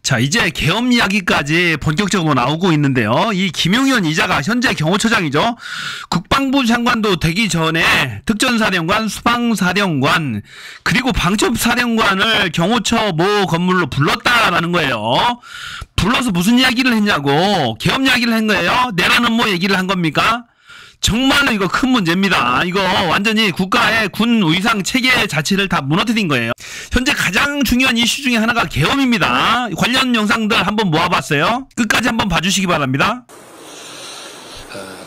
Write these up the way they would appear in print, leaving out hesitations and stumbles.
자, 이제 계엄 이야기까지 본격적으로 나오고 있는데요. 이 김용현 이자가 현재 경호처장이죠. 국방부 장관도 되기 전에 특전사령관, 수방사령관, 그리고 방첩사령관을 경호처 모 건물로 불렀다라는 거예요. 불러서 무슨 이야기를 했냐고, 계엄 이야기를 한 거예요. 내라는 뭐 얘기를 한 겁니까? 정말로 이거 큰 문제입니다. 이거 완전히 국가의 군 의상 체계 자체를 다 무너뜨린 거예요. 현재 가장 중요한 이슈 중에 하나가 계엄입니다. 관련 영상들 한번 모아봤어요. 끝까지 한번 봐주시기 바랍니다.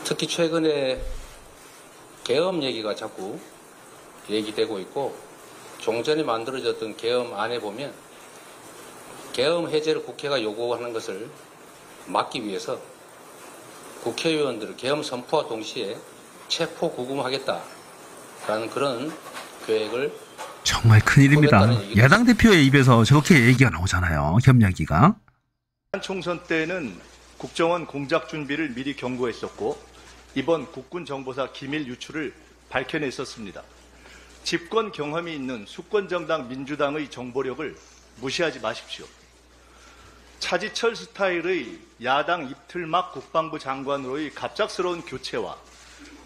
특히 최근에 계엄 얘기가 자꾸 얘기되고 있고, 종전에 만들어졌던 계엄안에 보면 계엄 해제를 국회가 요구하는 것을 막기 위해서 국회의원들을 계엄 선포와 동시에 체포 구금하겠다라는 그런 계획을 정말 큰일입니다. 야당 대표의 입에서 저렇게 얘기가 나오잖아요. 계엄 이야기가. 총선 때는 국정원 공작 준비를 미리 경고했었고, 이번 국군정보사 기밀 유출을 밝혀냈었습니다. 집권 경험이 있는 수권정당 민주당의 정보력을 무시하지 마십시오. 차지철 스타일의 야당 이틀막 국방부 장관으로의 갑작스러운 교체와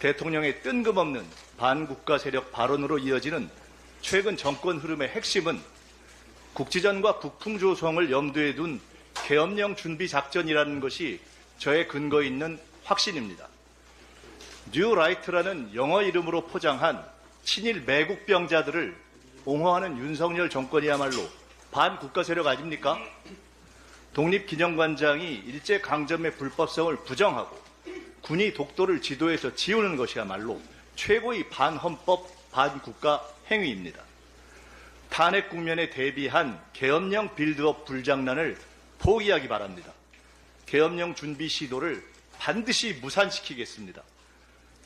대통령의 뜬금없는 반국가 세력 발언으로 이어지는 최근 정권 흐름의 핵심은 국지전과 북풍 조성을 염두에 둔 계엄령 준비 작전이라는 것이 저의 근거 있는 확신입니다. 뉴 라이트라는 영어 이름으로 포장한 친일 매국병자들을 옹호하는 윤석열 정권이야말로 반국가 세력 아닙니까? 독립기념관장이 일제강점의 불법성을 부정하고 군이 독도를 지도에서 지우는 것이야말로 최고의 반헌법, 반국가 행위입니다. 탄핵 국면에 대비한 계엄령 빌드업 불장난을 포기하기 바랍니다. 계엄령 준비 시도를 반드시 무산시키겠습니다.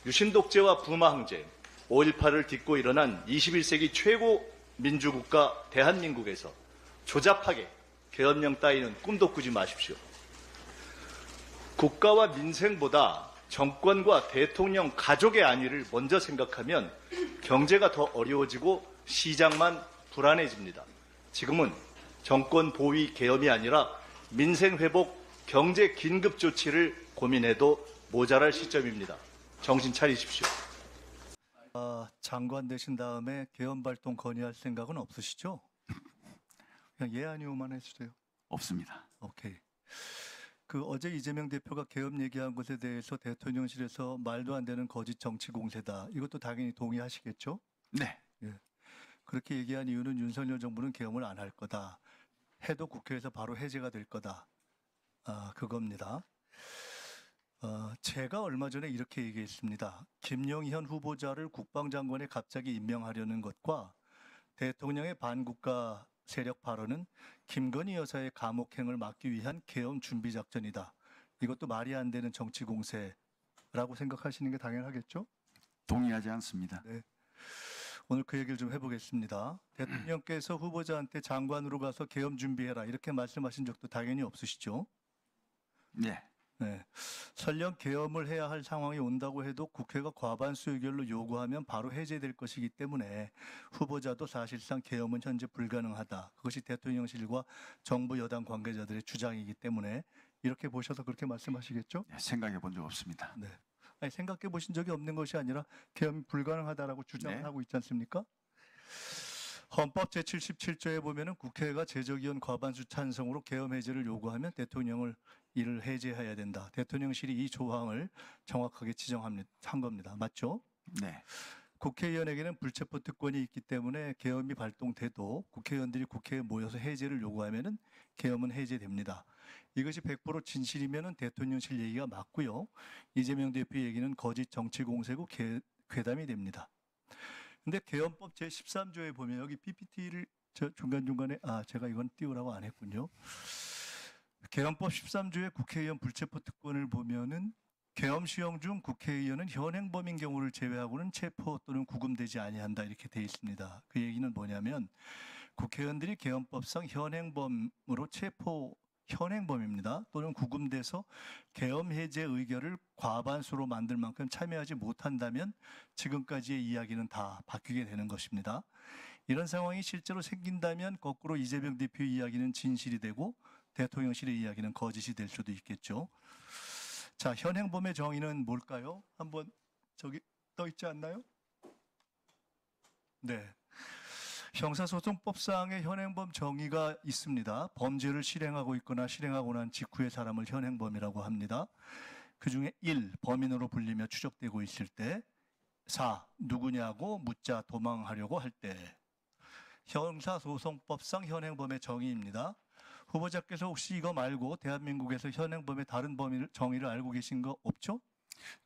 유신독재와 부마항쟁, 5.18을 딛고 일어난 21세기 최고 민주국가 대한민국에서 조잡하게 계엄령 따위는 꿈도 꾸지 마십시오. 국가와 민생보다 정권과 대통령 가족의 안위를 먼저 생각하면 경제가 더 어려워지고 시장만 불안해집니다. 지금은 정권 보위 계엄이 아니라 민생 회복, 경제 긴급 조치를 고민해도 모자랄 시점입니다. 정신 차리십시오. 장관 되신 다음에 계엄 발동 건의할 생각은 없으시죠? 그냥 예 아니오만 해주세요. 없습니다. 오케이. 어제 이재명 대표가 계엄 얘기한 것에 대해서 대통령실에서 말도 안 되는 거짓 정치 공세다. 이것도 당연히 동의하시겠죠? 네. 예. 그렇게 얘기한 이유는 윤석열 정부는 계엄을 안 할 거다. 해도 국회에서 바로 해제가 될 거다. 그겁니다. 제가 얼마 전에 이렇게 얘기했습니다. 김용현 후보자를 국방장관에 갑자기 임명하려는 것과 대통령의 반국가 세력 발언은 김건희 여사의 감옥행을 막기 위한 계엄 준비 작전이다. 이것도 말이 안 되는 정치 공세라고 생각하시는 게 당연하겠죠? 동의하지 않습니다. 네. 오늘 그 얘기를 좀 해보겠습니다. 대통령께서 후보자한테 장관으로 가서 계엄 준비해라 이렇게 말씀하신 적도 당연히 없으시죠? 네. 네. 설령 계엄을 해야 할 상황이 온다고 해도 국회가 과반수 의결로 요구하면 바로 해제될 것이기 때문에 후보자도 사실상 계엄은 현재 불가능하다. 그것이 대통령실과 정부 여당 관계자들의 주장이기 때문에 이렇게 보셔서 그렇게 말씀하시겠죠? 네, 생각해 본 적 없습니다. 네. 아니, 생각해 보신 적이 없는 것이 아니라 계엄이 불가능하다라고 주장을 네. 하고 있지 않습니까? 헌법 제77조에 보면은 국회가 제적의원 과반수 찬성으로 계엄 해제를 요구하면 대통령을 이를 해제해야 된다. 대통령실이 이 조항을 정확하게 지정한 겁니다. 맞죠? 네. 국회의원에게는 불체포 특권이 있기 때문에 계엄이 발동돼도 국회의원들이 국회에 모여서 해제를 요구하면은 계엄은 해제됩니다. 이것이 100% 진실이면은 대통령실 얘기가 맞고요. 이재명 대표 얘기는 거짓 정치 공세고 괴담이 됩니다. 근데 계엄법 제13조에 보면 여기 PPT를 중간중간에 제가 이건 띄우라고 안 했군요. 계엄법 13조의 국회의원 불체포 특권을 보면은 계엄 시행 중 국회의원은 현행범인 경우를 제외하고는 체포 또는 구금되지 아니한다 이렇게 돼 있습니다. 그 얘기는 뭐냐면 국회의원들이 계엄법상 현행범으로 현행범입니다. 또는 구금돼서 계엄 해제 의결을 과반수로 만들 만큼 참여하지 못한다면 지금까지의 이야기는 다 바뀌게 되는 것입니다. 이런 상황이 실제로 생긴다면 거꾸로 이재명 대표 이야기는 진실이 되고 대통령실의 이야기는 거짓이 될 수도 있겠죠. 자, 현행범의 정의는 뭘까요? 한번 저기 떠 있지 않나요? 네. 형사소송법상의 현행범 정의가 있습니다. 범죄를 실행하고 있거나 실행하고 난 직후의 사람을 현행범이라고 합니다. 그중에 1. 범인으로 불리며 추적되고 있을 때, 4. 누구냐고 묻자 도망하려고 할 때. 형사소송법상 현행범의 정의입니다. 후보자께서 혹시 이거 말고 대한민국에서 현행범의 다른 범위 정의를 알고 계신 거 없죠?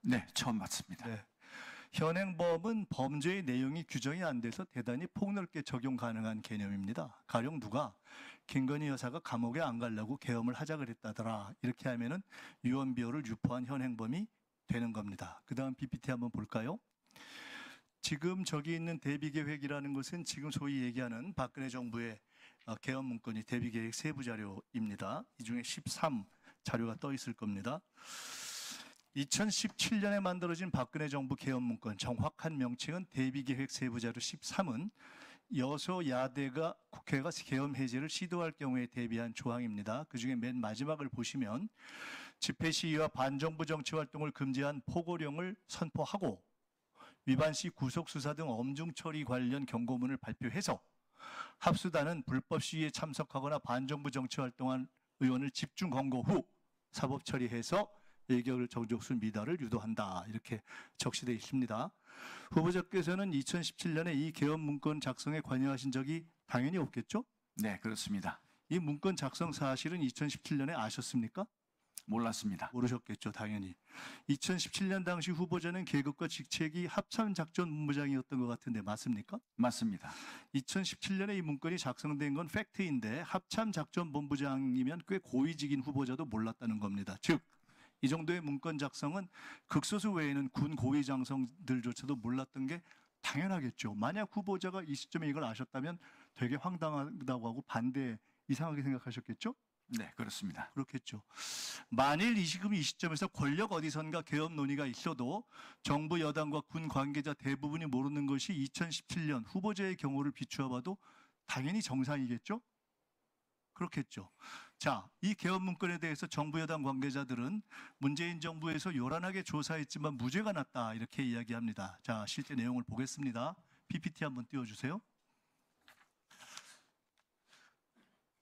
네, 처음 봤습니다. 네. 현행범은 범죄의 내용이 규정이 안 돼서 대단히 폭넓게 적용 가능한 개념입니다. 가령 누가 김건희 여사가 감옥에 안 가려고 계엄을 하자 그랬다더라. 이렇게 하면은 유언비어를 유포한 현행범이 되는 겁니다. 그 다음 PPT 한번 볼까요? 지금 저기 있는 대비계획이라는 것은 지금 소위 얘기하는 박근혜 정부의 계엄 문건이 대비계획 세부 자료입니다. 이 중에 13 자료가 떠 있을 겁니다. 2017년에 만들어진 박근혜 정부 계엄 문건 정확한 명칭은 대비계획 세부 자료 13은 여소야대가 국회가 계엄 해제를 시도할 경우에 대비한 조항입니다. 그중에 맨 마지막을 보시면 집회 시위와 반정부 정치 활동을 금지한 포고령을 선포하고 위반 시 구속 수사 등 엄중 처리 관련 경고문을 발표해서 합수단은 불법 시위에 참석하거나 반정부 정치 활동한 의원을 집중 검거 후 사법 처리해서 일격을 정족수 미달을 유도한다. 이렇게 적시되어 있습니다. 후보자께서는 2017년에 이 계엄 문건 작성에 관여하신 적이 당연히 없겠죠? 네, 그렇습니다. 이 문건 작성 사실은 2017년에 아셨습니까? 몰랐습니다. 모르셨겠죠, 당연히. 2017년 당시 후보자는 계급과 직책이 합참작전본부장이었던 것 같은데 맞습니까? 맞습니다. 2017년에 이 문건이 작성된 건 팩트인데 합참작전본부장이면 꽤 고위직인 후보자도 몰랐다는 겁니다. 즉, 이 정도의 문건 작성은 극소수 외에는 군 고위 장성들조차도 몰랐던 게 당연하겠죠. 만약 후보자가 이 시점에 이걸 아셨다면 되게 황당하다고 하고 반대 이상하게 생각하셨겠죠? 네, 그렇습니다. 그렇겠죠. 만일 이 시점에서 권력 어디선가 계엄 논의가 있어도 정부 여당과 군 관계자 대부분이 모르는 것이 2017년 후보자의 경우를 비추어 봐도 당연히 정상이겠죠? 그렇겠죠. 자, 이 계엄 문건에 대해서 정부 여당 관계자들은 문재인 정부에서 요란하게 조사했지만 무죄가 났다 이렇게 이야기합니다. 자, 실제 내용을 보겠습니다. PPT 한번 띄워주세요.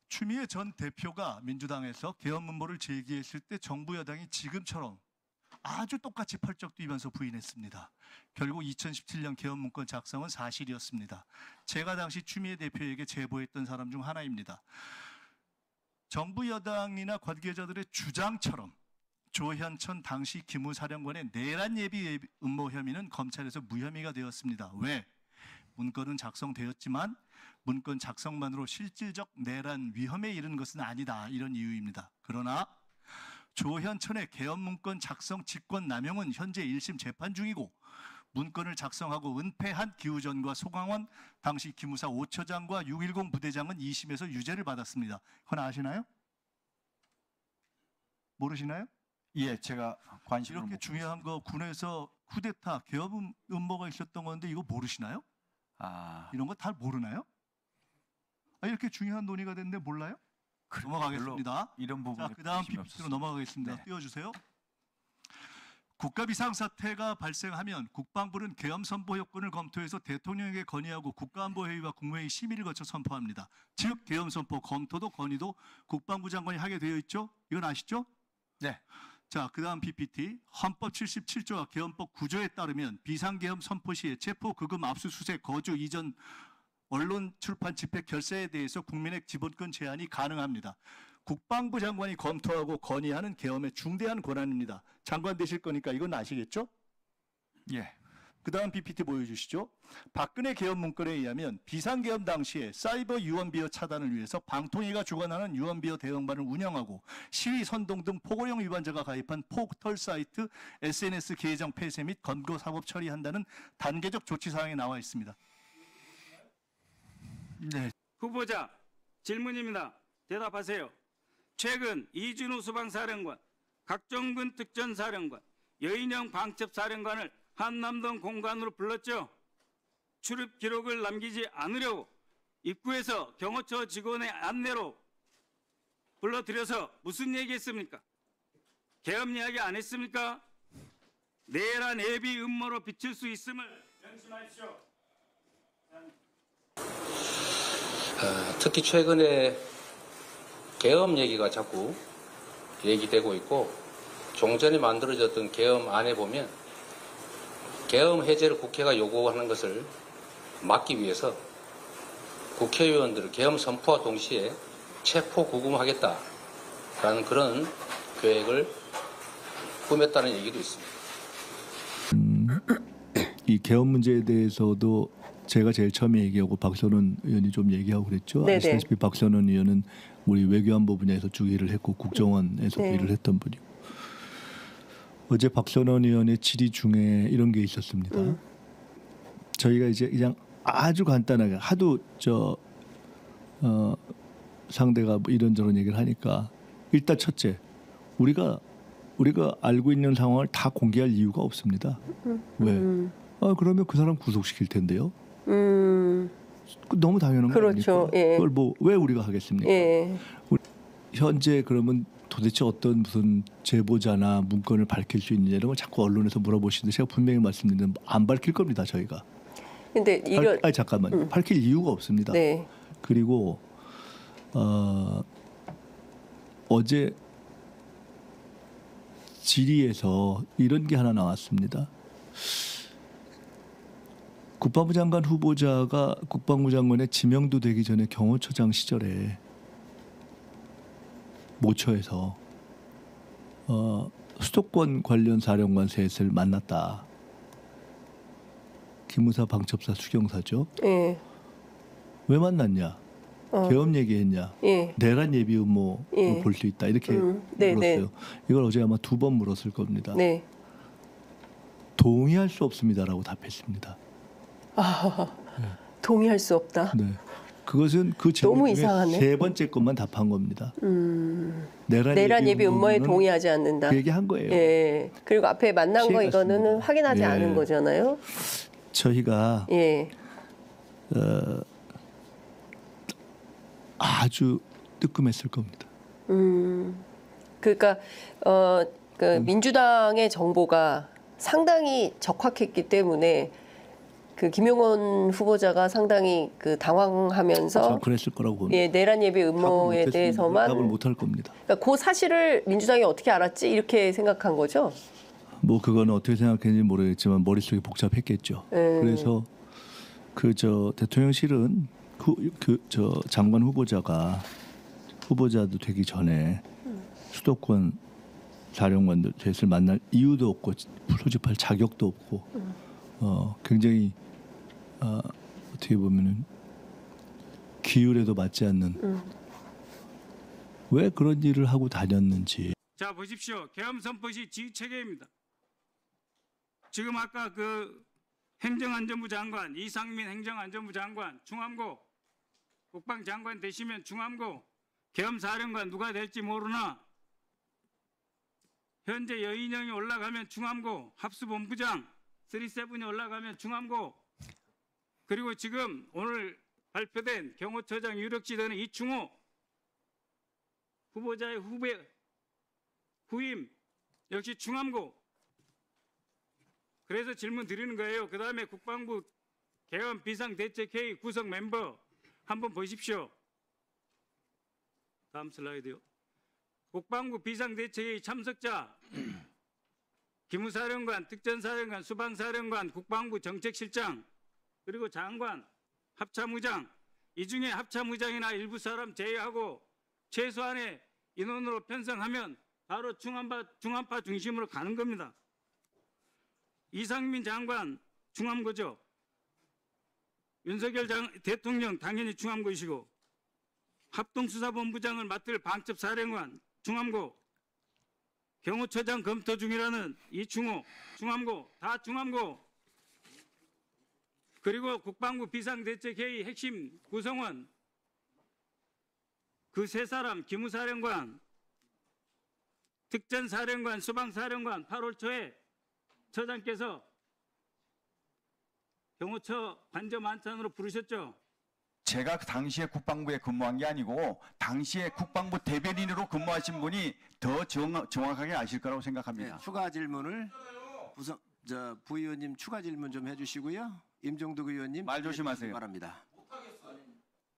추미애 전 대표가 민주당에서 계엄 문모를 제기했을 때 정부 여당이 지금처럼 아주 똑같이 펄쩍 뛰면서 부인했습니다. 결국 2017년 계엄 문건 작성은 사실이었습니다. 제가 당시 추미애 대표에게 제보했던 사람 중 하나입니다. 정부 여당이나 관계자들의 주장처럼 조현천 당시 기무사령관의 내란 예비 음모 혐의는 검찰에서 무혐의가 되었습니다. 왜? 문건은 작성되었지만 문건 작성만으로 실질적 내란 위험에 이른 것은 아니다. 이런 이유입니다. 그러나 조현천의 계엄 문건 작성 직권 남용은 현재 1심 재판 중이고 문건을 작성하고 은폐한 기우전과 소강원 당시 기무사 5처장과 610 부대장은 2심에서 유죄를 받았습니다. 그건 아시나요? 모르시나요? 예, 제가 관심을 이렇게 못 중요한 거 군에서 쿠데타 계엄 음모가 있었던 건데 이거 모르시나요? 이런 거 다 모르나요? 이렇게 중요한 논의가 됐는데 몰라요? 넘어가겠습니다. 이런 부분에 자, 그 다음 관심이 PPT로 없었습니다. 넘어가겠습니다. 네. 띄워주세요. 국가 비상사태가 발생하면 국방부는 계엄 선포 여건을 검토해서 대통령에게 건의하고 국가안보회의와 국무회의 심의를 거쳐 선포합니다. 즉 계엄 선포 검토도 건의도 국방부 장관이 하게 되어 있죠? 이건 아시죠? 네. 자, 그 다음 PPT. 헌법 77조와 계엄법 9조에 따르면 비상계엄 선포 시에 체포, 급음, 압수수색, 거주, 이전, 언론, 출판, 집회, 결사에 대해서 국민의 기본권 제한이 가능합니다. 국방부 장관이 검토하고 건의하는 계엄의 중대한 권한입니다. 장관 되실 거니까 이건 아시겠죠? 예. 그 다음 PPT 보여주시죠. 박근혜 계엄 문건에 의하면 비상계엄 당시에 사이버 유언비어 차단을 위해서 방통위가 주관하는 유언비어 대응반을 운영하고 시위 선동 등 포고령 위반자가 가입한 포털 사이트 SNS 계정 폐쇄 및 검거 사법 처리한다는 단계적 조치 사항에 나와 있습니다. 네. 후보자 질문입니다. 대답하세요. 최근 이준우 수방사령관, 각종군 특전사령관, 여인영 방첩사령관을 한남동 공간으로 불렀죠. 출입 기록을 남기지 않으려고 입구에서 경호처 직원의 안내로 불러들여서 무슨 얘기했습니까? 계엄 이야기 안 했습니까? 내란 예비 음모로 비칠 수 있음을 명심하십시오. 특히 최근에 계엄 얘기가 자꾸 얘기되고 있고 종전에 만들어졌던 계엄안에 보면 계엄 해제를 국회가 요구하는 것을 막기 위해서 국회의원들을 계엄 선포와 동시에 체포 구금하겠다라는 그런 계획을 꾸몄다는 얘기도 있습니다. 이 개헌 문제에 대해서도 제가 제일 처음에 얘기하고 박선원 의원이 좀 얘기하고 그랬죠. 네네. 아시다시피 박선원 의원은 우리 외교안보 분야에서 쭉 일을 했고 국정원에서 네. 일을 했던 분이고 어제 박선원 의원의 질의 중에 이런 게 있었습니다. 저희가 이제 그냥 아주 간단하게 하도 상대가 뭐 이런저런 얘기를 하니까 일단 첫째 우리가 알고 있는 상황을 다 공개할 이유가 없습니다. 왜? 그러면 그 사람 구속시킬 텐데요. 너무 당연한 거 그렇죠. 아닙니까? 예. 그걸 뭐 왜 우리가 하겠습니까? 예. 현재 그러면 도대체 어떤 무슨 제보자나 문건을 밝힐 수 있느냐 이런 걸 자꾸 언론에서 물어보시는데 제가 분명히 말씀드리는데 안 밝힐 겁니다. 저희가. 근데 이거 잠깐만요. 밝힐 이유가 없습니다. 네. 그리고 어제 질의에서 이런 게 하나 나왔습니다. 국방부 장관 후보자가 국방부 장관에 지명도 되기 전에 경호처장 시절에 모처에서 수도권 관련 사령관 셋을 만났다. 기무사, 방첩사, 수경사죠. 예. 왜 만났냐? 계엄 얘기했냐? 예. 내란 예비 음모로 예. 볼 수 있다. 이렇게 네, 물었어요. 이걸 어제 아마 2번 물었을 겁니다. 네. 동의할 수 없습니다라고 답했습니다. 동의할 수 없다. 네. 그것은 그 너무 질문 중에 이상하네. 세 번째 것만 답한 겁니다. 내란 예비 음모에 동의하지 않는다. 그 얘기한 거예요. 예. 그리고 앞에 만난 거 피해 이거는 갔습니다. 확인하지 예. 않은 거잖아요. 저희가 예. 아주 뜨끔했을 겁니다. 그러니까 그 민주당의 정보가 상당히 적확했기 때문에 그 김용원 후보자가 상당히 그 당황하면서 참 그랬을 거라고 봅니다. 예, 내란 예비 음모에 답을 대해서만 못할 겁니다. 그러니까 그 사실을 민주당이 어떻게 알았지 이렇게 생각한 거죠. 뭐 그거는 어떻게 생각했는지 모르겠지만 머릿속이 복잡했겠죠. 그래서 대통령실은 장관 후보자도 되기 전에 수도권 사령관들 셋을 만날 이유도 없고 소집할 자격도 없고 굉장히 어떻게 보면은 기율에도 맞지 않는 왜 그런 일을 하고 다녔는지. 자 보십시오. 계엄 선포 시 지휘 체계입니다. 지금 아까 그 행정안전부 장관 이상민 행정안전부 장관 중함고 국방장관 되시면 중함고 계엄사령관 누가 될지 모르나 현재 여인영이 올라가면 중함고 합수본부장 37이 올라가면 중함고 그리고 지금 오늘 발표된 경호처장 유력지 되는 이충호 후보자의 후임 역시 중함고. 그래서 질문 드리는 거예요. 그 다음에 국방부 계엄 비상대책회의 구성 멤버 한번 보십시오. 다음 슬라이드요. 국방부 비상대책회의 참석자 기무사령관, 특전사령관, 수방사령관, 국방부 정책실장 그리고 장관, 합참의장 이 중에 합참의장이나 일부 사람 제외하고 최소한의 인원으로 편성하면 바로 중함파 중심으로 가는 겁니다. 이상민 장관 중함고죠. 윤석열 대통령 당연히 중함고이시고 합동수사본부장을 맡을 방첩사령관 중함고 경호처장 검토 중이라는 이충호 중함고 다 중함고 그리고 국방부 비상대책회의 핵심 구성원 그 세 사람 기무사령관 특전사령관 수방사령관 8월 초에 처장께서 경호처 관저 만찬으로 부르셨죠. 제가 당시에 국방부에 근무한 게 아니고 당시에 국방부 대변인으로 근무하신 분이 더 정확하게 아실 거라고 생각합니다. 네, 추가 질문을 부의원님 추가 질문 좀 해주시고요. 임종득 의원님 말 조심하세요. 바랍니다.